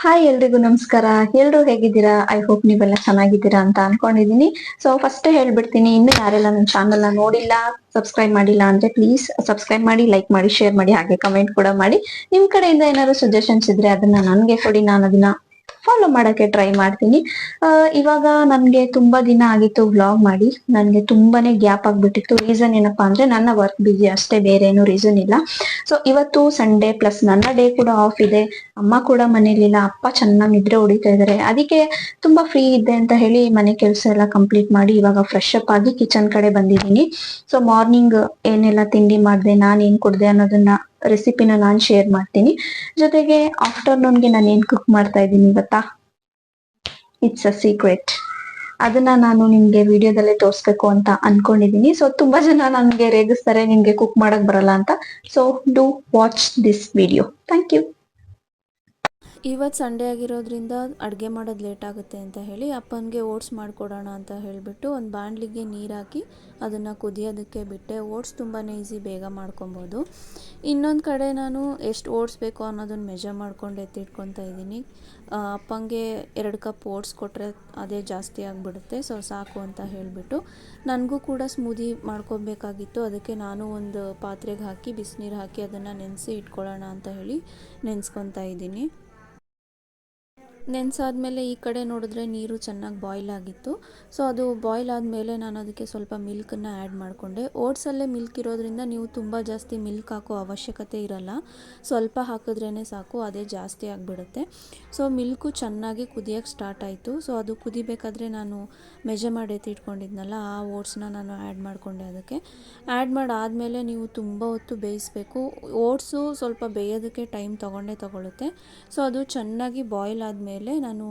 Hi ಎಲ್ರಿಗೂ ನಮಸ್ಕಾರ. ಎಲ್ರು ಹೇಗಿದ್ದೀರಾ? ಐ ಹೋಪ್ ನೀವೆಲ್ಲ ಚೆನ್ನಾಗಿದ್ದೀರಾ ಅಂತ ಅನ್ಕೊಂಡಿದೀನಿ. ಸೊ ಫಸ್ಟ್ ಹೇಳ್ಬಿಡ್ತೀನಿ, ಇನ್ನು ಯಾರೆಲ್ಲ ನನ್ನ ಚಾನಲ್ ನ ನೋಡಿಲ್ಲ, ಸಬ್ಸ್ಕ್ರೈಬ್ ಮಾಡಿಲ್ಲ ಅಂದ್ರೆ ಪ್ಲೀಸ್ ಸಬ್ಸ್ಕ್ರೈಬ್ ಮಾಡಿ, ಲೈಕ್ ಮಾಡಿ, ಶೇರ್ ಮಾಡಿ, ಹಾಗೆ ಕಮೆಂಟ್ ಕೂಡ ಮಾಡಿ. ನಿಮ್ ಕಡೆಯಿಂದ ಏನಾದ್ರು ಸಜೆಷನ್ಸ್ ಇದ್ರೆ ಅದನ್ನ ನನ್ಗೆ ಕೊಡಿ, ನಾನು ಅದನ್ನ ಫಾಲೋ ಮಾಡಕ್ಕೆ ಟ್ರೈ ಮಾಡ್ತೀನಿ. ಇವಾಗ ನನ್ಗೆ ತುಂಬಾ ದಿನ ಆಗಿತ್ತು ವ್ಲಾಗ್ ಮಾಡಿ, ನನ್ಗೆ ತುಂಬಾನೇ ಗ್ಯಾಪ್ ಆಗ್ಬಿಟ್ಟಿತ್ತು. ರೀಸನ್ ಏನಪ್ಪಾ ಅಂದ್ರೆ ನನ್ನ ವರ್ಕ್ ಬಿಸಿ ಅಷ್ಟೇ, ಬೇರೆ ಏನು ರೀಸನ್ ಇಲ್ಲ. ಸೊ ಇವತ್ತು ಸಂಡೇ ಪ್ಲಸ್ ನನ್ನ ಡೇ ಕೂಡ ಆಫ್ ಇದೆ. ಅಮ್ಮ ಕೂಡ ಮನೇಲಿಲ್ಲ, ಅಪ್ಪ ಚೆನ್ನಾಗಿ ನಿದ್ರೆ ಹೊಡಿತಾ ಇದಾರೆ. ಅದಕ್ಕೆ ತುಂಬಾ ಫ್ರೀ ಇದ್ದೆ ಅಂತ ಹೇಳಿ ಮನೆ ಕೆಲಸ ಎಲ್ಲ ಕಂಪ್ಲೀಟ್ ಮಾಡಿ ಇವಾಗ ಫ್ರೆಶ್ ಅಪ್ ಆಗಿ ಕಿಚನ್ ಕಡೆ ಬಂದಿದ್ದೀನಿ. ಸೊ ಮಾರ್ನಿಂಗ್ ಏನೆಲ್ಲ ತಿಂಡಿ ಮಾಡಿದೆ, ನಾನ್ ಏನ್ ಕೊಡ್ದೆ ಅನ್ನೋದನ್ನ ರೆಸಿಪಿನ ನಾನ್ ಶೇರ್ ಮಾಡ್ತೀನಿ. ಜೊತೆಗೆ ಆಫ್ಟರ್ನೂನ್ಗೆ ನಾನು ಏನ್ ಕುಕ್ ಮಾಡ್ತಾ ಇದ್ದೀನಿ ಗೊತ್ತಾ? It's a secret. ಅದನ್ನ ನಾನು ನಿಮ್ಗೆ ವಿಡಿಯೋದಲ್ಲೇ ತೋರಿಸ್ಬೇಕು ಅಂತ ಅನ್ಕೊಂಡಿದೀನಿ. ಸೊ ತುಂಬಾ ಜನ ನನ್ಗೆ ರೇಗಿಸ್ತಾರೆ, ನಿಮ್ಗೆ ಕುಕ್ ಮಾಡಕ್ ಬರಲ್ಲ ಅಂತ. So do watch this video. Thank you. ಇವತ್ತು ಸಂಡೇ ಆಗಿರೋದ್ರಿಂದ ಅಡುಗೆ ಮಾಡೋದು ಲೇಟ್ ಆಗುತ್ತೆ ಅಂತ ಹೇಳಿ ಅಪ್ಪನಿಗೆ ಓಟ್ಸ್ ಮಾಡಿಕೊಡೋಣ ಅಂತ ಹೇಳಿಬಿಟ್ಟು ಒಂದು ಬಾಣಲಿಗೆ ನೀರು ಹಾಕಿ ಅದನ್ನು ಕುದಿಯೋದಕ್ಕೆ ಬಿಟ್ಟೆ. ಓಟ್ಸ್ ತುಂಬಾ ಈಸಿ, ಬೇಗ ಮಾಡ್ಕೊಬೋದು. ಇನ್ನೊಂದು ಕಡೆ ನಾನು ಎಷ್ಟು ಓಟ್ಸ್ ಬೇಕೋ ಅನ್ನೋದನ್ನು ಮೆಜರ್ ಮಾಡ್ಕೊಂಡು ಎತ್ತಿಟ್ಕೊತಾ ಇದ್ದೀನಿ. ಅಪ್ಪಂಗೆ 2 ಕಪ್ ಓಟ್ಸ್ ಕೊಟ್ಟರೆ ಅದೇ ಜಾಸ್ತಿ ಆಗಿಬಿಡುತ್ತೆ, ಸೊ ಸಾಕು ಅಂತ ಹೇಳಿಬಿಟ್ಟು. ನನಗೂ ಕೂಡ ಸ್ಮೂದಿ ಮಾಡ್ಕೊಬೇಕಾಗಿತ್ತು, ಅದಕ್ಕೆ ನಾನು ಒಂದು ಪಾತ್ರೆಗೆ ಹಾಕಿ ಬಿಸಿನೀರು ಹಾಕಿ ಅದನ್ನು ನೆನೆಸಿ ಇಟ್ಕೊಳ್ಳೋಣ ಅಂತ ಹೇಳಿ ನೆನೆಸ್ಕೊತಾ ಇದ್ದೀನಿ. ನೆನೆಸಾದ್ಮೇಲೆ ಈ ಕಡೆ ನೋಡಿದ್ರೆ ನೀರು ಚೆನ್ನಾಗಿ ಬಾಯ್ಲ್ ಆಗಿತ್ತು. ಸೊ ಅದು ಬಾಯ್ಲ್ ಆದಮೇಲೆ ನಾನು ಅದಕ್ಕೆ ಸ್ವಲ್ಪ ಮಿಲ್ಕನ್ನು ಆ್ಯಡ್ ಮಾಡಿಕೊಂಡೆ. ಓಟ್ಸಲ್ಲೇ ಮಿಲ್ಕ್ ಇರೋದ್ರಿಂದ ನೀವು ತುಂಬ ಜಾಸ್ತಿ ಮಿಲ್ಕ್ ಹಾಕೋ ಅವಶ್ಯಕತೆ ಇರಲ್ಲ, ಸ್ವಲ್ಪ ಹಾಕಿದ್ರೇ ಸಾಕು, ಅದೇ ಜಾಸ್ತಿ ಆಗಿಬಿಡುತ್ತೆ. ಸೊ ಮಿಲ್ಕು ಚೆನ್ನಾಗಿ ಕುದಿಯೋಕ್ಕೆ ಸ್ಟಾರ್ಟ್ ಆಯಿತು. ಸೊ ಅದು ಕುದಿಬೇಕಾದ್ರೆ ನಾನು ಮೆಜರ್ ಮಾಡಿ ಎತ್ತಿಟ್ಕೊಂಡಿದ್ನಲ್ಲ, ಆ ಓಟ್ಸ್ನ ನಾನು ಆ್ಯಡ್ ಮಾಡಿಕೊಂಡೆ. ಅದಕ್ಕೆ ಆ್ಯಡ್ ಮಾಡಾದಮೇಲೆ ನೀವು ತುಂಬ ಹೊತ್ತು ಬೇಯಿಸಬೇಕು. ಓಟ್ಸು ಸ್ವಲ್ಪ ಬೇಯೋದಕ್ಕೆ ಟೈಮ್ ತಗೊಳ್ಳುತ್ತೆ. ಸೊ ಅದು ಚೆನ್ನಾಗಿ ಬಾಯ್ಲ್ ಆದಮೇಲೆ ನಾನು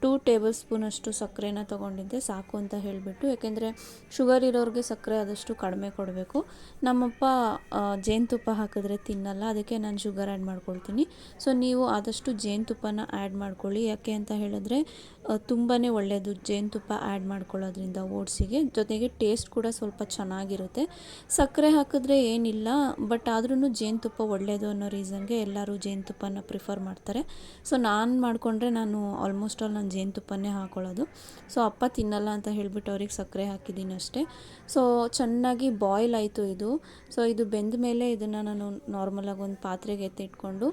2 ಟೇಬಲ್ ಸ್ಪೂನಷ್ಟು ಸಕ್ಕರೆನ ತೊಗೊಂಡಿದ್ದೆ, ಸಾಕು ಅಂತ ಹೇಳಿಬಿಟ್ಟು. ಯಾಕೆಂದರೆ ಶುಗರ್ ಇರೋರಿಗೆ ಸಕ್ಕರೆ ಆದಷ್ಟು ಕಡಿಮೆ ಕೊಡಬೇಕು. ನಮ್ಮಪ್ಪ ಜೇನುತುಪ್ಪ ಹಾಕಿದ್ರೆ ತಿನ್ನಲ್ಲ, ಅದಕ್ಕೆ ನಾನು ಶುಗರ್ ಆ್ಯಡ್ ಮಾಡ್ಕೊಳ್ತೀನಿ. ಸೊ ನೀವು ಆದಷ್ಟು ಜೇನುತುಪ್ಪನ ಆ್ಯಡ್ ಮಾಡ್ಕೊಳ್ಳಿ. ಯಾಕೆ ಅಂತ ಹೇಳಿದ್ರೆ ತುಂಬಾ ಒಳ್ಳೆಯದು ಜೇನುತುಪ್ಪ ಆ್ಯಡ್ ಮಾಡ್ಕೊಳ್ಳೋದ್ರಿಂದ ಓಟ್ಸಿಗೆ. ಜೊತೆಗೆ ಟೇಸ್ಟ್ ಕೂಡ ಸ್ವಲ್ಪ ಚೆನ್ನಾಗಿರುತ್ತೆ. ಸಕ್ಕರೆ ಹಾಕಿದ್ರೆ ಏನಿಲ್ಲ, ಬಟ್ ಆದ್ರೂ ಜೇನುತುಪ್ಪ ಒಳ್ಳೆಯದು ಅನ್ನೋ ರೀಸನ್ಗೆ ಎಲ್ಲರೂ ಜೇನುತುಪ್ಪನ ಪ್ರಿಫರ್ ಮಾಡ್ತಾರೆ. ಸೊ ನಾನು ಮಾಡಿಕೊಂಡ್ರೆ ನಾನು ಆಲ್ಮೋಸ್ಟ್ ಆಲ್ ನಾನು ಜೇನುತುಪ್ಪನೇ ಹಾಕೊಳ್ಳೋದು. ಸೊ ಅಪ್ಪ ತಿನ್ನಲ್ಲ ಅಂತ ಹೇಳಿಬಿಟ್ಟು ಅವ್ರಿಗೆ ಸಕ್ಕರೆ ಹಾಕಿದ್ದೀನಿ ಅಷ್ಟೇ. ಸೊ ಚೆನ್ನಾಗಿ ಬಾಯ್ಲ್ ಆಯಿತು ಇದು. ಸೊ ಇದು ಬೆಂದ ಮೇಲೆ ಇದನ್ನು ನಾನು ನಾರ್ಮಲಾಗಿ ಒಂದು ಪಾತ್ರೆಗೆ ಎತ್ತಿಟ್ಕೊಂಡು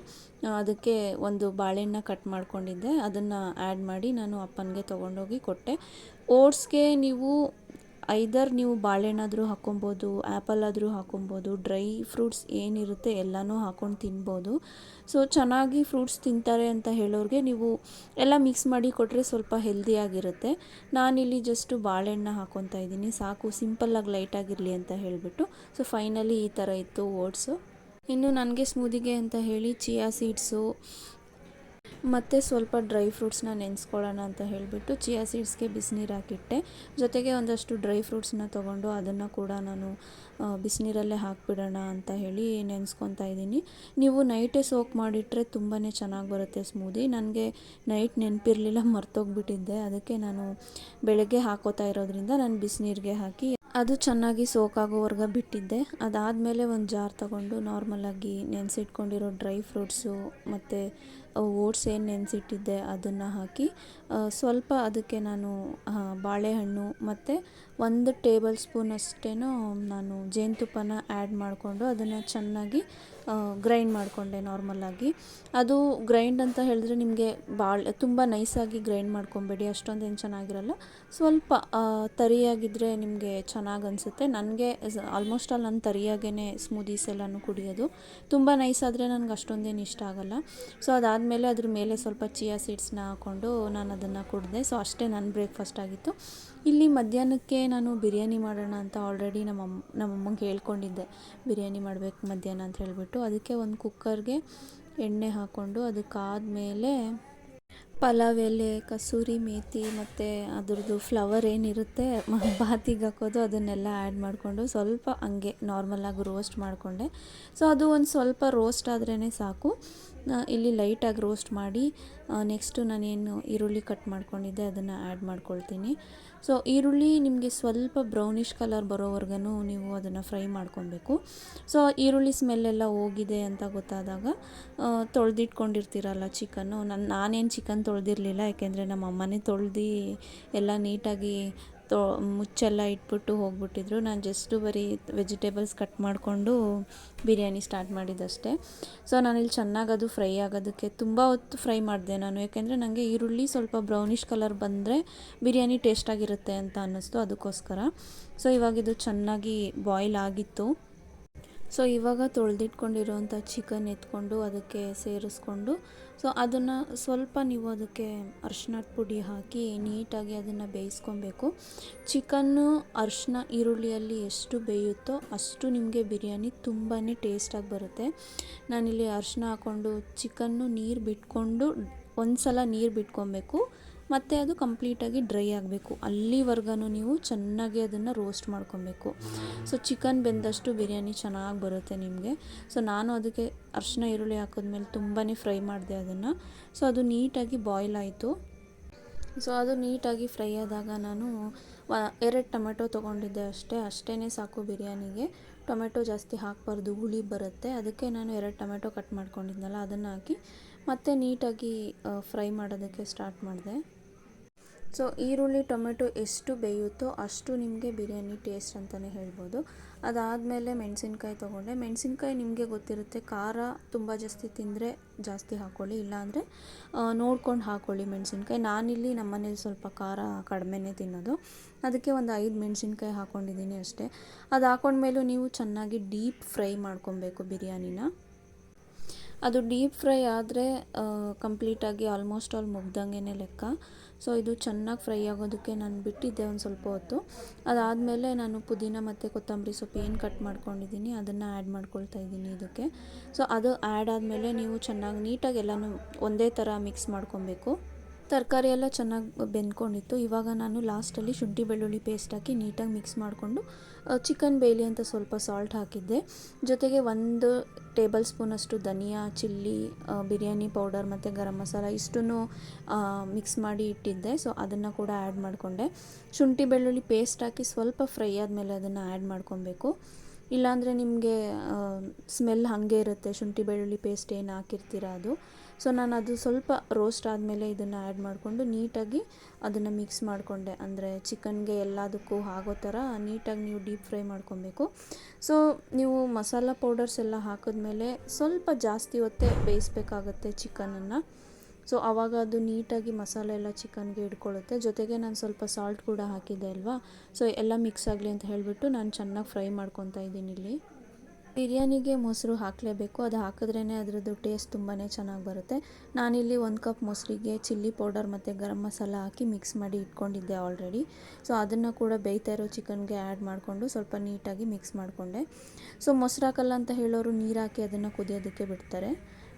ಅದಕ್ಕೆ ಒಂದು ಬಾಳೆಹಣ್ಣ ಕಟ್ ಮಾಡ್ಕೊಂಡಿದ್ದೆ, ಅದನ್ನು ಆ್ಯಡ್ ಮಾಡಿ ನಾನು ಅಪ್ಪನಿಗೆ ತೊಗೊಂಡೋಗಿ ಕೊಟ್ಟೆ. ಓಟ್ಸ್ಗೆ ನೀವು ಬಾಳೆಹಣ್ಣಾದರೂ ಹಾಕೊಬೋದು, ಆ್ಯಪಲ್ ಆದರೂ ಹಾಕೊಬೋದು, ಡ್ರೈ ಫ್ರೂಟ್ಸ್ ಏನಿರುತ್ತೆ ಎಲ್ಲನೂ ಹಾಕ್ಕೊಂಡು ತಿನ್ಬೋದು. ಸೊ ಚೆನ್ನಾಗಿ ಫ್ರೂಟ್ಸ್ ತಿಂತಾರೆ ಅಂತ ಹೇಳೋರಿಗೆ ನೀವು ಎಲ್ಲ ಮಿಕ್ಸ್ ಮಾಡಿ ಕೊಟ್ಟರೆ ಸ್ವಲ್ಪ ಹೆಲ್ದಿಯಾಗಿರುತ್ತೆ. ನಾನಿಲ್ಲಿ ಜಸ್ಟು ಬಾಳೆಹಣ್ಣ ಹಾಕ್ಕೊತಾ ಇದ್ದೀನಿ, ಸಾಕು, ಸಿಂಪಲ್ಲಾಗಿ ಲೈಟಾಗಿರಲಿ ಅಂತ ಹೇಳಿಬಿಟ್ಟು. ಸೊ ಫೈನಲಿ ಈ ಥರ ಇತ್ತು ಓಟ್ಸು. ಇನ್ನು ನನಗೆ ಸ್ಮೂದಿಗೆ ಅಂತ ಹೇಳಿ ಚಿಯಾ ಸೀಡ್ಸು ಮತ್ತು ಸ್ವಲ್ಪ ಡ್ರೈ ಫ್ರೂಟ್ಸ್ನ ನೆನೆಸ್ಕೊಳ್ಳೋಣ ಅಂತ ಹೇಳಿಬಿಟ್ಟು ಚಿಯಾ ಸೀಡ್ಸ್ಗೆ ಬಿಸಿನೀರು ಹಾಕಿಟ್ಟೆ. ಜೊತೆಗೆ ಒಂದಷ್ಟು ಡ್ರೈ ಫ್ರೂಟ್ಸ್ನ ತೊಗೊಂಡು ಅದನ್ನು ಕೂಡ ನಾನು ಬಿಸಿನೀರಲ್ಲೇ ಹಾಕಿಬಿಡೋಣ ಅಂತ ಹೇಳಿ ನೆನೆಸ್ಕೊತಾ ಇದ್ದೀನಿ. ನೀವು ನೈಟೇ ಸೋಕ್ ಮಾಡಿಟ್ರೆ ತುಂಬಾ ಚೆನ್ನಾಗಿ ಬರುತ್ತೆ ಸ್ಮೂದಿ. ನನಗೆ ನೈಟ್ ನೆನಪಿರಲಿಲ್ಲ, ಮರ್ತೋಗ್ಬಿಟ್ಟಿದ್ದೆ. ಅದಕ್ಕೆ ನಾನು ಬೆಳಗ್ಗೆ ಹಾಕೋತಾ ಇರೋದ್ರಿಂದ ನಾನು ಬಿಸಿನೀರಿಗೆ ಹಾಕಿ ಅದು ಚೆನ್ನಾಗಿ ಸೋಕಾಗೋವರೆಗೆ ಬಿಟ್ಟಿದ್ದೆ. ಅದಾದಮೇಲೆ ಒಂದು ಜಾರ್ ತೊಗೊಂಡು ನಾರ್ಮಲಾಗಿ ನೆನೆಸಿಟ್ಕೊಂಡಿರೋ ಡ್ರೈ ಫ್ರೂಟ್ಸು ಮತ್ತು ಓಟ್ಸ್ ಏನು ನೆನೆಸಿಟ್ಟಿದ್ದೆ ಅದನ್ನು ಹಾಕಿ ಸ್ವಲ್ಪ ಅದಕ್ಕೆ ನಾನು ಬಾಳೆಹಣ್ಣು ಮತ್ತು 1 ಟೇಬಲ್ ಸ್ಪೂನ್ ಅಷ್ಟೇನೋ ನಾನು ಜೇನುತುಪ್ಪನ ಆ್ಯಡ್ ಮಾಡಿಕೊಂಡು ಅದನ್ನು ಚೆನ್ನಾಗಿ ಗ್ರೈಂಡ್ ಮಾಡಿಕೊಂಡೆ ನಾರ್ಮಲಾಗಿ. ಅದು ಗ್ರೈಂಡ್ ಅಂತ ಹೇಳಿದ್ರೆ ನಿಮಗೆ ತುಂಬ ನೈಸಾಗಿ ಗ್ರೈಂಡ್ ಮಾಡ್ಕೊಬೇಡಿ, ಅಷ್ಟೊಂದೇನು ಚೆನ್ನಾಗಿರಲ್ಲ. ಸ್ವಲ್ಪ ತರಿಯಾಗಿದ್ದರೆ ನಿಮಗೆ ಚೆನ್ನಾಗಿ ಅನಿಸುತ್ತೆ. ನನಗೆ ಆಲ್ಮೋಸ್ಟ್ ಆಲ್ ನಾನು ತರಿಯಾಗೇ ಸ್ಮೂದೀಸ್ ಎಲ್ಲನೂ ಕುಡಿಯೋದು. ತುಂಬ ನೈಸ್ ಆದರೆ ನನಗೆ ಅಷ್ಟೊಂದೇನು ಇಷ್ಟ ಆಗೋಲ್ಲ. ಸೊ ಅದಾದಮೇಲೆ ಅದ್ರ ಮೇಲೆ ಸ್ವಲ್ಪ ಚಿಯಾ ಸೀಡ್ಸ್ನ ಹಾಕ್ಕೊಂಡು ನಾನು ಅದನ್ನು ಕುಡಿದೆ. ಸೊ ಅಷ್ಟೇ ನನ್ನ ಬ್ರೇಕ್ಫಾಸ್ಟ್ ಆಗಿತ್ತು. ಇಲ್ಲಿ ಮಧ್ಯಾಹ್ನಕ್ಕೆ ನಾನು ಬಿರಿಯಾನಿ ಮಾಡೋಣ ಅಂತ ಆಲ್ರೆಡಿ ನಮ್ಮಮ್ಮಗೆ ಹೇಳ್ಕೊಂಡಿದ್ದೆ, ಬಿರಿಯಾನಿ ಮಾಡಬೇಕು ಮಧ್ಯಾಹ್ನ ಅಂತ ಹೇಳಿಬಿಟ್ಟು. ಅದಕ್ಕೆ ಒಂದು ಕುಕ್ಕರ್ಗೆ ಎಣ್ಣೆ ಹಾಕ್ಕೊಂಡು ಅದಕ್ಕಾದಮೇಲೆ ಪಲಾವ್ ಎಲೆ, ಕಸೂರಿ ಮೇಥಿ ಮತ್ತು ಅದ್ರದ್ದು ಫ್ಲವರ್ ಏನಿರುತ್ತೆ ಬಾತಿಗೆ ಹಾಕೋದು, ಅದನ್ನೆಲ್ಲ ಆ್ಯಡ್ ಮಾಡಿಕೊಂಡು ಸ್ವಲ್ಪ ಹಂಗೆ ನಾರ್ಮಲಾಗಿ ರೋಸ್ಟ್ ಮಾಡಿಕೊಂಡೆ. ಸೊ ಅದು ಒಂದು ಸ್ವಲ್ಪ ರೋಸ್ಟ್ ಆದ್ರೇ ಸಾಕು. ಇಲ್ಲಿ ಲೈಟಾಗಿ ರೋಸ್ಟ್ ಮಾಡಿ ನೆಕ್ಸ್ಟು ನಾನೇನು ಈರುಳ್ಳಿ ಕಟ್ ಮಾಡ್ಕೊಂಡಿದ್ದೆ ಅದನ್ನು ಆ್ಯಡ್ ಮಾಡ್ಕೊಳ್ತೀನಿ. ಸೊ ಈರುಳ್ಳಿ ನಿಮಗೆ ಸ್ವಲ್ಪ ಬ್ರೌನಿಷ್ ಕಲರ್ ಬರೋವರೆಗೂ ನೀವು ಅದನ್ನು ಫ್ರೈ ಮಾಡ್ಕೊಬೇಕು. ಸೊ ಈರುಳ್ಳಿ ಸ್ಮೆಲ್ಲೆಲ್ಲ ಹೋಗಿದೆ ಅಂತ ಗೊತ್ತಾದಾಗ ತೊಳೆದಿಟ್ಕೊಂಡಿರ್ತೀರಲ್ಲ ಚಿಕನ್ನು, ನಾನೇನು ಚಿಕನ್ ತೊಳೆದಿರಲಿಲ್ಲ, ಯಾಕೆಂದರೆ ನಮ್ಮ ಅಮ್ಮನೇ ತೊಳೆದು ಎಲ್ಲ ನೀಟಾಗಿ ಮುಚ್ಚೆಲ್ಲ ಇಟ್ಬಿಟ್ಟು ಹೋಗ್ಬಿಟ್ಟಿದ್ರು. ನಾನು ಜಸ್ಟು ಬರೀ ವೆಜಿಟೇಬಲ್ಸ್ ಕಟ್ ಮಾಡಿಕೊಂಡು ಬಿರಿಯಾನಿ ಸ್ಟಾರ್ಟ್ ಮಾಡಿದ್ದಷ್ಟೇ. ಸೊ ನಾನಿಲ್ಲಿ ಚೆನ್ನಾಗಿ ಅದು ಫ್ರೈ ಆಗೋದಕ್ಕೆ ತುಂಬ ಹೊತ್ತು ಫ್ರೈ ಮಾಡಿದೆ ನಾನು, ಯಾಕೆಂದರೆ ನನಗೆ ಈರುಳ್ಳಿ ಸ್ವಲ್ಪ ಬ್ರೌನಿಷ್ ಕಲರ್ ಬಂದರೆ ಬಿರಿಯಾನಿ ಟೇಸ್ಟಾಗಿರುತ್ತೆ ಅಂತ ಅನ್ನಿಸ್ತು, ಅದಕ್ಕೋಸ್ಕರ. ಸೊ ಇವಾಗಿದು ಚೆನ್ನಾಗಿ ಬಾಯ್ಲ್ ಆಗಿತ್ತು. ಸೊ ಇವಾಗ ತೊಳೆದಿಟ್ಕೊಂಡಿರೋವಂಥ ಚಿಕನ್ ಎತ್ಕೊಂಡು ಅದಕ್ಕೆ ಸೇರಿಸ್ಕೊಂಡು, ಸೊ ಅದನ್ನು ಸ್ವಲ್ಪ ನೀವು ಅದಕ್ಕೆ ಅರಿಶಿನದ ಪುಡಿ ಹಾಕಿ ನೀಟಾಗಿ ಅದನ್ನು ಬೇಯಿಸ್ಕೊಬೇಕು. ಚಿಕನ್ನು ಅರಿಶಿನ ಈರುಳ್ಳಿಯಲ್ಲಿ ಎಷ್ಟು ಬೇಯುತ್ತೋ ಅಷ್ಟು ನಿಮಗೆ ಬಿರಿಯಾನಿ ತುಂಬಾ ಟೇಸ್ಟಾಗಿ ಬರುತ್ತೆ. ನಾನಿಲ್ಲಿ ಅರಿಶಿನ ಹಾಕ್ಕೊಂಡು ಚಿಕನ್ನು ನೀರು ಬಿಟ್ಕೊಂಡು ಒಂದು ಸಲ ನೀರು ಬಿಟ್ಕೊಬೇಕು, ಮತ್ತು ಅದು ಕಂಪ್ಲೀಟಾಗಿ ಡ್ರೈ ಆಗಬೇಕು, ಅಲ್ಲಿವರೆಗೂ ನೀವು ಚೆನ್ನಾಗಿ ಅದನ್ನು ರೋಸ್ಟ್ ಮಾಡ್ಕೊಬೇಕು. ಸೊ ಚಿಕನ್ ಬೆಂದಷ್ಟು ಬಿರಿಯಾನಿ ಚೆನ್ನಾಗಿ ಬರುತ್ತೆ ನಿಮಗೆ. ಸೊ ನಾನು ಅದಕ್ಕೆ ಅರಿಶಿನ ಈರುಳ್ಳಿ ಹಾಕಿದ್ಮೇಲೆ ತುಂಬಾ ಫ್ರೈ ಮಾಡಿದೆ ಅದನ್ನು. ಸೊ ಅದು ನೀಟಾಗಿ ಬಾಯ್ಲ್ ಆಯಿತು. ಸೊ ಅದು ನೀಟಾಗಿ ಫ್ರೈ ಆದಾಗ ನಾನು 2 ಟೊಮೆಟೊ ತೊಗೊಂಡಿದ್ದೆ ಅಷ್ಟೇ ಸಾಕು ಬಿರಿಯಾನಿಗೆ. ಟೊಮೆಟೊ ಜಾಸ್ತಿ ಹಾಕಬಾರ್ದು, ಹುಳಿ ಬರುತ್ತೆ. ಅದಕ್ಕೆ ನಾನು 2 ಟೊಮೆಟೊ ಕಟ್ ಮಾಡ್ಕೊಂಡಿದ್ನಲ್ಲ ಅದನ್ನು ಹಾಕಿ ಮತ್ತೆ ನೀಟಾಗಿ ಫ್ರೈ ಮಾಡೋದಕ್ಕೆ ಸ್ಟಾರ್ಟ್ ಮಾಡಿದೆ. ಸೊ ಈರುಳ್ಳಿ ಟೊಮೆಟೊ ಎಷ್ಟು ಬೇಯುತ್ತೋ ಅಷ್ಟು ನಿಮಗೆ ಬಿರಿಯಾನಿ ಟೇಸ್ಟ್ ಅಂತಲೇ ಹೇಳ್ಬೋದು. ಅದಾದಮೇಲೆ ಮೆಣಸಿನ್ಕಾಯಿ ತೊಗೊಂಡೆ. ಮೆಣಸಿನ್ಕಾಯಿ ನಿಮಗೆ ಗೊತ್ತಿರುತ್ತೆ, ಖಾರ ತುಂಬ ಜಾಸ್ತಿ ತಿಂದರೆ ಜಾಸ್ತಿ ಹಾಕ್ಕೊಳ್ಳಿ, ಇಲ್ಲಾಂದರೆ ನೋಡ್ಕೊಂಡು ಹಾಕ್ಕೊಳ್ಳಿ ಮೆಣಸಿನ್ಕಾಯಿ. ನಾನಿಲ್ಲಿ ನಮ್ಮನೇಲಿ ಸ್ವಲ್ಪ ಖಾರ ಕಡಿಮೆನೇ ತಿನ್ನೋದು, ಅದಕ್ಕೆ ಒಂದು 5 ಮೆಣಸಿನ್ಕಾಯಿ ಹಾಕ್ಕೊಂಡಿದ್ದೀನಿ ಅಷ್ಟೇ. ಅದು ಹಾಕ್ಕೊಂಡ್ಮೇಲೂ ನೀವು ಚೆನ್ನಾಗಿ ಡೀಪ್ ಫ್ರೈ ಮಾಡ್ಕೊಬೇಕು ಬಿರಿಯಾನಿನ. ಅದು ಡೀಪ್ ಫ್ರೈ ಆದರೆ ಕಂಪ್ಲೀಟಾಗಿ ಆಲ್ಮೋಸ್ಟ್ ಆಲ್ ಮುಗ್ದಂಗೆ ಲೆಕ್ಕ. ಸೊ ಇದು ಚೆನ್ನಾಗಿ ಫ್ರೈ ಆಗೋದಕ್ಕೆ ನಾನು ಬಿಟ್ಟಿದ್ದೆ ಒಂದು ಸ್ವಲ್ಪ ಹೊತ್ತು. ಅದಾದಮೇಲೆ ನಾನು ಪುದೀನ ಮತ್ತು ಕೊತ್ತಂಬರಿ ಸೊಪ್ಪು ಏನು ಕಟ್ ಮಾಡ್ಕೊಂಡಿದ್ದೀನಿ ಅದನ್ನು ಆ್ಯಡ್ ಮಾಡ್ಕೊಳ್ತಾ ಇದ್ದೀನಿ ಇದಕ್ಕೆ. ಸೊ ಅದು ಆ್ಯಡ್ ಆದಮೇಲೆ ನೀವು ಚೆನ್ನಾಗಿ ನೀಟಾಗಿ ಎಲ್ಲನೂ ಒಂದೇ ಥರ ಮಿಕ್ಸ್ ಮಾಡ್ಕೊಬೇಕು. ತರಕಾರಿ ಎಲ್ಲ ಚೆನ್ನಾಗಿ ಬೆಂದ್ಕೊಂಡಿತ್ತು. ಇವಾಗ ನಾನು ಲಾಸ್ಟಲ್ಲಿ ಶುಂಠಿ ಬೆಳ್ಳುಳ್ಳಿ ಪೇಸ್ಟ್ ಹಾಕಿ ನೀಟಾಗಿ ಮಿಕ್ಸ್ ಮಾಡಿಕೊಂಡು ಚಿಕನ್ ಬೇಯಲಿ ಅಂತ ಸ್ವಲ್ಪ ಸಾಲ್ಟ್ ಹಾಕಿದ್ದೆ. ಜೊತೆಗೆ 1 ಟೇಬಲ್ ಸ್ಪೂನಷ್ಟು ಧನಿಯಾ, ಚಿಲ್ಲಿ, ಬಿರಿಯಾನಿ ಪೌಡರ್ ಮತ್ತು ಗರಂ ಮಸಾಲ ಇಷ್ಟನ್ನು ಮಿಕ್ಸ್ ಮಾಡಿ ಇಟ್ಟಿದ್ದೆ. ಸೊ ಅದನ್ನು ಕೂಡ ಆ್ಯಡ್ ಮಾಡಿಕೊಂಡೆ. ಶುಂಠಿ ಬೆಳ್ಳುಳ್ಳಿ ಪೇಸ್ಟ್ ಹಾಕಿ ಸ್ವಲ್ಪ ಫ್ರೈ ಆದಮೇಲೆ ಅದನ್ನು ಆ್ಯಡ್ ಮಾಡ್ಕೊಬೇಕು, ಇಲ್ಲಾಂದರೆ ನಿಮಗೆ ಸ್ಮೆಲ್ ಹಾಗೆ ಇರುತ್ತೆ ಶುಂಠಿ ಬೆಳ್ಳುಳ್ಳಿ ಪೇಸ್ಟ್ ಏನು ಹಾಕಿರ್ತೀರ ಅದು. ಸೊ ನಾನು ಅದು ಸ್ವಲ್ಪ ರೋಸ್ಟ್ ಆದಮೇಲೆ ಇದನ್ನು ಆ್ಯಡ್ ಮಾಡಿಕೊಂಡು ನೀಟಾಗಿ ಅದನ್ನು ಮಿಕ್ಸ್ ಮಾಡಿಕೊಂಡೆ. ಅಂದರೆ ಚಿಕನ್ಗೆ ಎಲ್ಲದಕ್ಕೂ ಆಗೋ ಥರ ನೀಟಾಗಿ ನೀವು ಡೀಪ್ ಫ್ರೈ ಮಾಡ್ಕೊಬೇಕು. ಸೊ ನೀವು ಮಸಾಲ ಪೌಡರ್ಸ್ ಎಲ್ಲ ಹಾಕಿದ್ಮೇಲೆ ಸ್ವಲ್ಪ ಜಾಸ್ತಿ ಹೊತ್ತೇ ಬೇಯಿಸ್ಬೇಕಾಗತ್ತೆ ಚಿಕನನ್ನು. ಸೊ ಆವಾಗ ಅದು ನೀಟಾಗಿ ಮಸಾಲೆ ಎಲ್ಲ ಚಿಕನ್ಗೆ ಹಿಡ್ಕೊಳ್ಳುತ್ತೆ. ಜೊತೆಗೆ ನಾನು ಸ್ವಲ್ಪ ಸಾಲ್ಟ್ ಕೂಡ ಹಾಕಿದ್ದೆ ಅಲ್ವಾ, ಸೊ ಎಲ್ಲ ಮಿಕ್ಸ್ ಆಗಲಿ ಅಂತ ಹೇಳಿಬಿಟ್ಟು ನಾನು ಚೆನ್ನಾಗಿ ಫ್ರೈ ಮಾಡ್ಕೊತಾ ಇದ್ದೀನಿ ಇಲ್ಲಿ. ಬಿರಿಯಾನಿಗೆ ಮೊಸರು ಹಾಕಲೇಬೇಕು, ಅದು ಹಾಕಿದ್ರೇ ಅದರದ್ದು ಟೇಸ್ಟ್ ತುಂಬಾ ಚೆನ್ನಾಗಿ ಬರುತ್ತೆ. ನಾನಿಲ್ಲಿ 1 ಕಪ್ ಮೊಸರಿಗೆ ಚಿಲ್ಲಿ ಪೌಡರ್ ಮತ್ತು ಗರಂ ಮಸಾಲ ಹಾಕಿ ಮಿಕ್ಸ್ ಮಾಡಿ ಇಟ್ಕೊಂಡಿದ್ದೆ ಆಲ್ರೆಡಿ. ಸೊ ಅದನ್ನು ಕೂಡ ಬೇಯ್ತಾ ಇರೋ ಚಿಕನ್ಗೆ ಆ್ಯಡ್ ಮಾಡಿಕೊಂಡು ಸ್ವಲ್ಪ ನೀಟಾಗಿ ಮಿಕ್ಸ್ ಮಾಡಿಕೊಂಡೆ. ಸೊ ಮೊಸರು ಹಾಕಲ್ಲ ಅಂತ ಹೇಳೋರು ನೀರು ಹಾಕಿ ಅದನ್ನು ಕುದಿಯೋದಕ್ಕೆ ಬಿಡ್ತಾರೆ,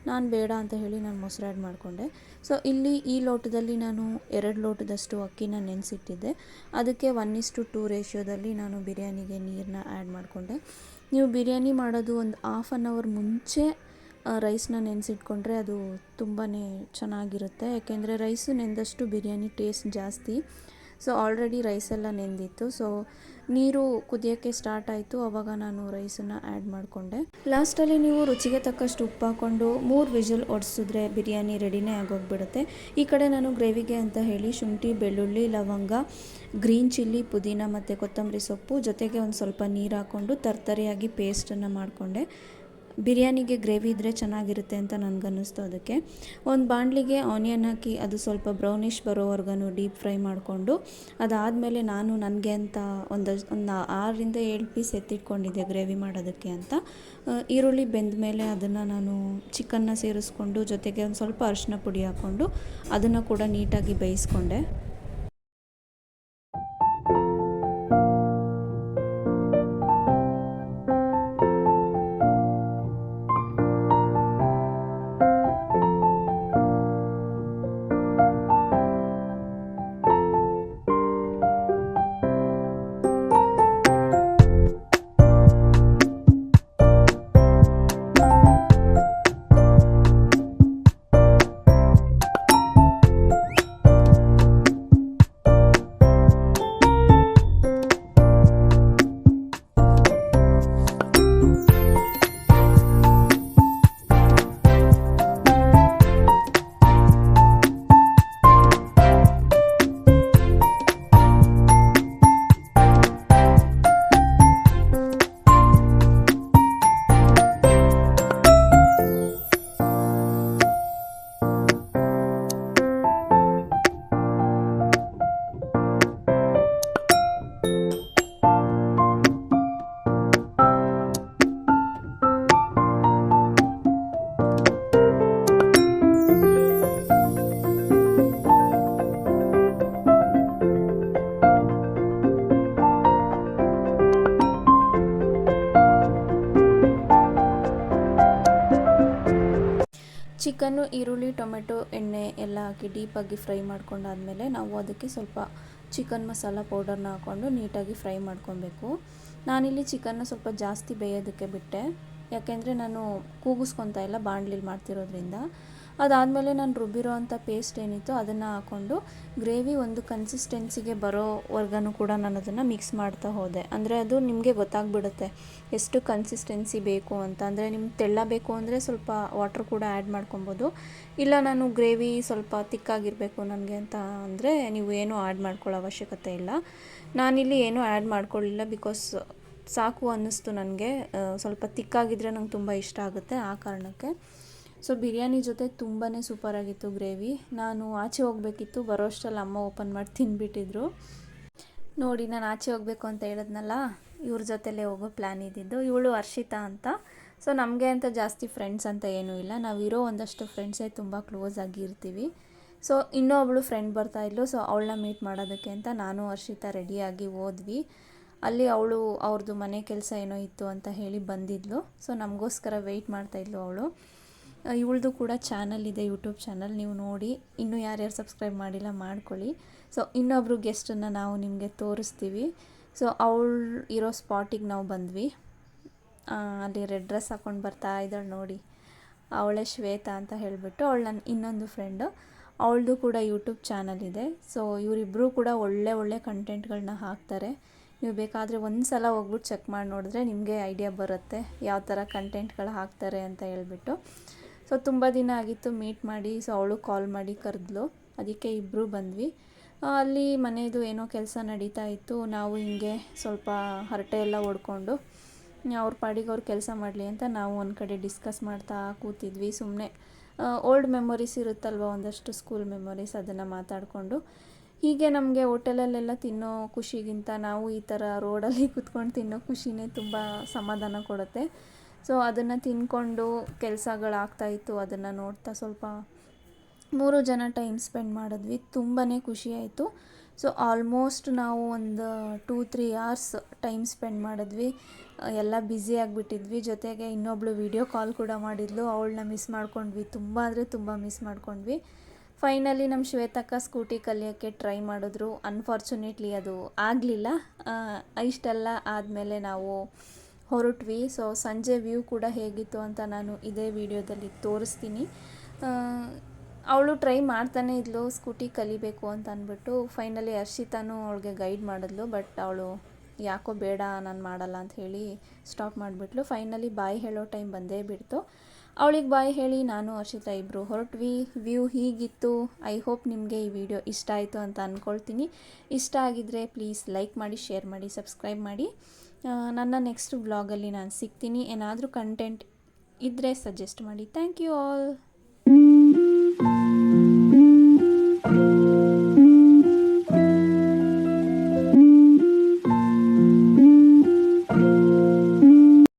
ನಾನು ಬೇಡ ಅಂತ ಹೇಳಿ ನಾನು ಮೊಸರು ಆ್ಯಡ್ ಮಾಡಿಕೊಂಡೆ. ಸೊ ಇಲ್ಲಿ ಈ ಲೋಟದಲ್ಲಿ ನಾನು 2 ಲೋಟದಷ್ಟು ಅಕ್ಕಿನ ನೆನೆಸಿಟ್ಟಿದ್ದೆ. ಅದಕ್ಕೆ 1:2 ರೇಷಿಯೋದಲ್ಲಿ ನಾನು ಬಿರಿಯಾನಿಗೆ ನೀರನ್ನ ಆ್ಯಡ್ ಮಾಡಿಕೊಂಡೆ. ನೀವು ಬಿರಿಯಾನಿ ಮಾಡೋದು ಒಂದು 1/2 ಅವರ್ ಮುಂಚೆ ರೈಸ್ನ ನೆನೆಸಿಟ್ಕೊಂಡ್ರೆ ಅದು ತುಂಬಾ ಚೆನ್ನಾಗಿರುತ್ತೆ, ಯಾಕೆಂದರೆ ರೈಸು ನೆಂದಷ್ಟು ಬಿರಿಯಾನಿ ಟೇಸ್ಟ್ ಜಾಸ್ತಿ. ಸೊ ಆಲ್ರೆಡಿ ರೈಸೆಲ್ಲ ನೆಂದಿತ್ತು. ಸೊ ನೀರು ಕುದಿಯೋಕ್ಕೆ ಸ್ಟಾರ್ಟ್ ಆಯಿತು, ಆವಾಗ ನಾನು ರೈಸನ್ನು ಆ್ಯಡ್ ಮಾಡಿಕೊಂಡೆ. ಲಾಸ್ಟಲ್ಲಿ ನೀವು ರುಚಿಗೆ ತಕ್ಕಷ್ಟು ಉಪ್ಪು ಹಾಕ್ಕೊಂಡು 3 ವಿಷಲ್ ಹೊಡ್ಸಿದ್ರೆ ಬಿರಿಯಾನಿ ರೆಡಿನೇ ಆಗೋಗ್ಬಿಡುತ್ತೆ. ಈ ಕಡೆ ನಾನು ಗ್ರೇವಿಗೆ ಅಂತ ಹೇಳಿ ಶುಂಠಿ, ಬೆಳ್ಳುಳ್ಳಿ, ಲವಂಗ, ಗ್ರೀನ್ ಚಿಲ್ಲಿ, ಪುದೀನ ಮತ್ತು ಕೊತ್ತಂಬರಿ ಸೊಪ್ಪು ಜೊತೆಗೆ ಒಂದು ಸ್ವಲ್ಪ ನೀರು ಹಾಕ್ಕೊಂಡು ತರ್ತರಿಯಾಗಿ ಪೇಸ್ಟನ್ನು ಮಾಡಿಕೊಂಡೆ. ಬಿರಿಯಾನಿಗೆ ಗ್ರೇವಿ ಇದ್ದರೆ ಚೆನ್ನಾಗಿರುತ್ತೆ ಅಂತ ನನಗನ್ನಿಸ್ತು. ಅದಕ್ಕೆ ಒಂದು ಬಾಣಲಿಗೆ ಆನಿಯನ್ ಹಾಕಿ ಅದು ಸ್ವಲ್ಪ ಬ್ರೌನಿಷ್ ಬರೋವರೆಗೂ ಡೀಪ್ ಫ್ರೈ ಮಾಡಿಕೊಂಡು, ಅದಾದಮೇಲೆ ನಾನು ನನಗೆ ಅಂತ ಒಂದು 6-7 ಪೀಸ್ ಎತ್ತಿಟ್ಕೊಂಡಿದ್ದೆ ಗ್ರೇವಿ ಮಾಡೋದಕ್ಕೆ ಅಂತ. ಈರುಳ್ಳಿ ಬೆಂದ ಮೇಲೆ ಅದನ್ನು ನಾನು ಚಿಕನ್ನ ಸೇರಿಸ್ಕೊಂಡು ಜೊತೆಗೆ ಒಂದು ಸ್ವಲ್ಪ ಅರಿಶಿನ ಪುಡಿ ಹಾಕ್ಕೊಂಡು ಅದನ್ನು ಕೂಡ ನೀಟಾಗಿ ಬೇಯಿಸ್ಕೊಂಡೆ. ಚಿಕನ್ನು, ಈರುಳ್ಳಿ, ಟೊಮೆಟೊ, ಎಣ್ಣೆ ಎಲ್ಲ ಹಾಕಿ ಡೀಪಾಗಿ ಫ್ರೈ ಮಾಡ್ಕೊಂಡಾದಮೇಲೆ ನಾವು ಅದಕ್ಕೆ ಸ್ವಲ್ಪ ಚಿಕನ್ ಮಸಾಲ ಪೌಡರ್ನ ಹಾಕ್ಕೊಂಡು ನೀಟಾಗಿ ಫ್ರೈ ಮಾಡ್ಕೊಬೇಕು. ನಾನಿಲ್ಲಿ ಚಿಕನ್ನ ಸ್ವಲ್ಪ ಜಾಸ್ತಿ ಬೇಯೋದಕ್ಕೆ ಬಿಟ್ಟೆ, ಯಾಕೆಂದರೆ ನಾನು ಕೂಗಿಸ್ಕೊತಾ ಇಲ್ಲ ಬಾಣಲಿಲಿ ಮಾಡ್ತಿರೋದ್ರಿಂದ. ಅದಾದಮೇಲೆ ನಾನು ರುಬ್ಬಿರೋ ಅಂಥ ಪೇಸ್ಟ್ ಏನಿತ್ತು ಅದನ್ನು ಹಾಕ್ಕೊಂಡು ಗ್ರೇವಿ ಒಂದು ಕನ್ಸಿಸ್ಟೆನ್ಸಿಗೆ ಬರೋವರೆಗೂ ಕೂಡ ನಾನು ಅದನ್ನು ಮಿಕ್ಸ್ ಮಾಡ್ತಾ ಹೋದೆ. ಅಂದರೆ ಅದು ನಿಮಗೆ ಗೊತ್ತಾಗ್ಬಿಡುತ್ತೆ ಎಷ್ಟು ಕನ್ಸಿಸ್ಟೆನ್ಸಿ ಬೇಕು ಅಂತ. ಅಂದರೆ ನಿಮ್ಗೆ ತೆಳ್ಳ ಬೇಕು ಅಂದರೆ ಸ್ವಲ್ಪ ವಾಟರ್ ಕೂಡ ಆ್ಯಡ್ ಮಾಡ್ಕೊಬೋದು. ಇಲ್ಲ ನಾನು ಗ್ರೇವಿ ಸ್ವಲ್ಪ ತಿಕ್ಕಾಗಿರಬೇಕು ನನಗೆ ಅಂತ ಅಂದರೆ ನೀವು ಏನೂ ಆ್ಯಡ್ ಮಾಡ್ಕೊಳ್ಳೋ ಅವಶ್ಯಕತೆ ಇಲ್ಲ. ನಾನಿಲ್ಲಿ ಏನೂ ಆ್ಯಡ್ ಮಾಡ್ಕೊಳ್ಳಿಲ್ಲ, ಬಿಕಾಸ್ ಸಾಕು ಅನ್ನಿಸ್ತು ನನಗೆ. ಸ್ವಲ್ಪ ತಿಕ್ಕಾಗಿದ್ದರೆ ನಂಗೆ ತುಂಬ ಇಷ್ಟ ಆಗುತ್ತೆ, ಆ ಕಾರಣಕ್ಕೆ. ಸೊ ಬಿರಿಯಾನಿ ಜೊತೆ ತುಂಬಾ ಸೂಪರಾಗಿತ್ತು ಗ್ರೇವಿ. ನಾನು ಆಚೆ ಹೋಗಬೇಕಿತ್ತು, ಬರೋ ಅಷ್ಟರಲ್ಲಿ ಅಮ್ಮ ಓಪನ್ ಮಾಡಿ ತಿಂದುಬಿಟ್ಟಿದ್ರು. ನೋಡಿ, ನಾನು ಆಚೆ ಹೋಗಬೇಕು ಅಂತ ಹೇಳಿದ್ನಲ್ಲ, ಇವ್ರ ಜೊತೆಲೇ ಹೋಗೋ ಪ್ಲ್ಯಾನ್ ಇದ್ದಿದ್ದು. ಇವಳು ಹರ್ಷಿತಾ ಅಂತ. ಸೊ ನಮಗೆ ಅಂತ ಜಾಸ್ತಿ ಫ್ರೆಂಡ್ಸ್ ಅಂತ ಏನೂ ಇಲ್ಲ, ನಾವಿರೋ ಒಂದಷ್ಟು ಫ್ರೆಂಡ್ಸೇ ತುಂಬ ಕ್ಲೋಸ್ ಆಗಿರ್ತೀವಿ. ಸೊ ಇನ್ನೊಬ್ಳು ಫ್ರೆಂಡ್ ಬರ್ತಾಯಿದ್ಲು, ಸೊ ಅವಳನ್ನ ಮೀಟ್ ಮಾಡೋದಕ್ಕೆ ಅಂತ ನಾನು ಹರ್ಷಿತಾ ರೆಡಿಯಾಗಿ ಹೋದ್ವಿ. ಅಲ್ಲಿ ಅವಳು ಅವ್ರದ್ದು ಮನೆ ಕೆಲಸ ಏನೋ ಇತ್ತು ಅಂತ ಹೇಳಿ ಬಂದಿದ್ಲು. ಸೊ ನಮಗೋಸ್ಕರ ವೆಯ್ಟ್ ಮಾಡ್ತಾಯಿದ್ಲು ಅವಳು. ಇವಳದು ಕೂಡ ಚಾನಲ್ ಇದೆ, ಯೂಟ್ಯೂಬ್ ಚಾನಲ್, ನೀವು ನೋಡಿ. ಇನ್ನೂ ಯಾರ್ಯಾರು ಸಬ್ಸ್ಕ್ರೈಬ್ ಮಾಡಿಲ್ಲ ಮಾಡ್ಕೊಳ್ಳಿ. ಸೊ ಇನ್ನೊಬ್ಬರು ಗೆಸ್ಟನ್ನು ನಾವು ನಿಮಗೆ ತೋರಿಸ್ತೀವಿ. ಸೊ ಅವಳು ಇರೋ ಸ್ಪಾಟಿಗೆ ನಾವು ಬಂದ್ವಿ. ಅಲ್ಲಿ ರೆಡ್ ಡ್ರೆಸ್ ಹಾಕ್ಕೊಂಡು ಬರ್ತಾ ಇದ್ದಾಳೆ ನೋಡಿ, ಅವಳೇ ಶ್ವೇತಾ ಅಂತ ಹೇಳಿಬಿಟ್ಟು. ಅವಳು ನನ್ನ ಇನ್ನೊಂದು ಫ್ರೆಂಡು, ಅವಳದು ಕೂಡ ಯೂಟ್ಯೂಬ್ ಚಾನಲ್ ಇದೆ. ಸೊ ಇವರಿಬ್ಬರು ಕೂಡ ಒಳ್ಳೆ ಕಂಟೆಂಟ್ಗಳನ್ನ ಹಾಕ್ತಾರೆ. ನೀವು ಬೇಕಾದರೆ ಒಂದು ಸಲ ಹೋಗ್ಬಿಟ್ಟು ಚೆಕ್ ಮಾಡಿ ನೋಡಿದ್ರೆ ನಿಮಗೆ ಐಡಿಯಾ ಬರುತ್ತೆ ಯಾವ ಥರ ಕಂಟೆಂಟ್ಗಳು ಹಾಕ್ತಾರೆ ಅಂತ ಹೇಳ್ಬಿಟ್ಟು. ಸೊ ತುಂಬ ದಿನ ಆಗಿತ್ತು ಮೀಟ್ ಮಾಡಿ. ಸೊ ಅವಳು ಕಾಲ್ ಮಾಡಿ ಕರೆದ್ಲು, ಅದಕ್ಕೆ ಇಬ್ಬರು ಬಂದ್ವಿ. ಅಲ್ಲಿ ಮನೆಯದು ಏನೋ ಕೆಲಸ ನಡೀತಾ ಇತ್ತು. ನಾವು ಹಿಂಗೆ ಸ್ವಲ್ಪ ಹರಟೆ ಎಲ್ಲ ಹೊಡ್ಕೊಂಡು ಅವ್ರ ಪಾಡಿಗೆ ಅವ್ರು ಕೆಲಸ ಮಾಡಲಿ ಅಂತ ನಾವು ಒಂದು ಕಡೆ ಡಿಸ್ಕಸ್ ಮಾಡ್ತಾ ಕೂತಿದ್ವಿ. ಸುಮ್ಮನೆ ಓಲ್ಡ್ ಮೆಮೊರೀಸ್ ಇರುತ್ತಲ್ವ, ಒಂದಷ್ಟು ಸ್ಕೂಲ್ ಮೆಮೊರೀಸ್, ಅದನ್ನು ಮಾತಾಡಿಕೊಂಡು ಹೀಗೆ. ನಮಗೆ ಹೋಟೆಲಲ್ಲೆಲ್ಲ ತಿನ್ನೋ ಖುಷಿಗಿಂತ ನಾವು ಈ ಥರ ರೋಡಲ್ಲಿ ಕೂತ್ಕೊಂಡು ತಿನ್ನೋ ಖುಷಿನೇ ತುಂಬ ಸಮಾಧಾನ ಕೊಡುತ್ತೆ. ಸೊ ಅದನ್ನು ತಿಂದ್ಕೊಂಡು ಕೆಲಸಗಳಾಗ್ತಾಯಿತ್ತು, ಅದನ್ನು ನೋಡ್ತಾ ಸ್ವಲ್ಪ 3 ಜನ ಟೈಮ್ ಸ್ಪೆಂಡ್ ಮಾಡಿದ್ವಿ. ತುಂಬಾ ಖುಷಿಯಾಯಿತು. ಸೊ ಆಲ್ಮೋಸ್ಟ್ ನಾವು ಒಂದು 2-3 ಅವರ್ಸ್ ಟೈಮ್ ಸ್ಪೆಂಡ್ ಮಾಡಿದ್ವಿ. ಎಲ್ಲ ಬ್ಯುಸಿ ಆಗಿಬಿಟ್ಟಿದ್ವಿ. ಜೊತೆಗೆ ಇನ್ನೊಬ್ಳು ವಿಡಿಯೋ ಕಾಲ್ ಕೂಡ ಮಾಡಿದ್ಲು, ಅವಳನ್ನ ಮಿಸ್ ಮಾಡ್ಕೊಂಡ್ವಿ, ತುಂಬ ಅಂದರೆ ತುಂಬ ಮಿಸ್ ಮಾಡ್ಕೊಂಡ್ವಿ. ಫೈನಲಿ ನಮ್ಮ ಶ್ವೇತಕ್ಕ ಸ್ಕೂಟಿ ಕಲಿಯೋಕ್ಕೆ ಟ್ರೈ ಮಾಡಿದ್ರು. ಅನ್ಫಾರ್ಚುನೇಟ್ಲಿ ಅದು ಆಗಲಿಲ್ಲ. ಇಷ್ಟೆಲ್ಲ ಆದಮೇಲೆ ನಾವು ಹೊರಟ್ವಿ. ಸೊ ಸಂಜೆ ವ್ಯೂ ಕೂಡ ಹೇಗಿತ್ತು ಅಂತ ನಾನು ಇದೇ ವಿಡಿಯೋದಲ್ಲಿ ತೋರಿಸ್ತೀನಿ. ಅವಳು ಟ್ರೈ ಮಾಡ್ತಾನೆ ಇದ್ಲು ಸ್ಕೂಟಿ ಕಲಿಬೇಕು ಅಂತ ಅಂದ್ಬಿಟ್ಟು. ಫೈನಲಿ ಹರ್ಷಿತಾನು ಅವಳಿಗೆ ಗೈಡ್ ಮಾಡಿದ್ಲು, ಬಟ್ ಅವಳು ಯಾಕೋ ಬೇಡ ನಾನು ಮಾಡಲ್ಲ ಅಂತ ಹೇಳಿ ಸ್ಟಾಪ್ ಮಾಡಿಬಿಟ್ಲು. ಫೈನಲಿ ಬಾಯ್ ಹೇಳೋ ಟೈಮ್ ಬಂದೇ ಬಿಡ್ತು. ಅವಳಿಗೆ ಬಾಯ್ ಹೇಳಿ ನಾನು ಹರ್ಷಿತಾ ಇಬ್ಬರು ಹೊರಟ್ವಿ. ವ್ಯೂ ಹೀಗಿತ್ತು. ಐ ಹೋಪ್ ನಿಮಗೆ ಈ ವಿಡಿಯೋ ಇಷ್ಟ ಆಯಿತು ಅಂತ ಅಂದ್ಕೊಳ್ತೀನಿ. ಇಷ್ಟ ಆಗಿದ್ದರೆ ಪ್ಲೀಸ್ ಲೈಕ್ ಮಾಡಿ, ಶೇರ್ ಮಾಡಿ, ಸಬ್ಸ್ಕ್ರೈಬ್ ಮಾಡಿ. ನನ್ನ ನೆಕ್ಸ್ಟ್ ವ್ಲಾಗಲ್ಲಿ ನಾನು ಸಿಗ್ತೀನಿ. ಏನಾದರೂ ಕಂಟೆಂಟ್ ಇದ್ದರೆ ಸಜೆಸ್ಟ್ ಮಾಡಿ. Thank you all.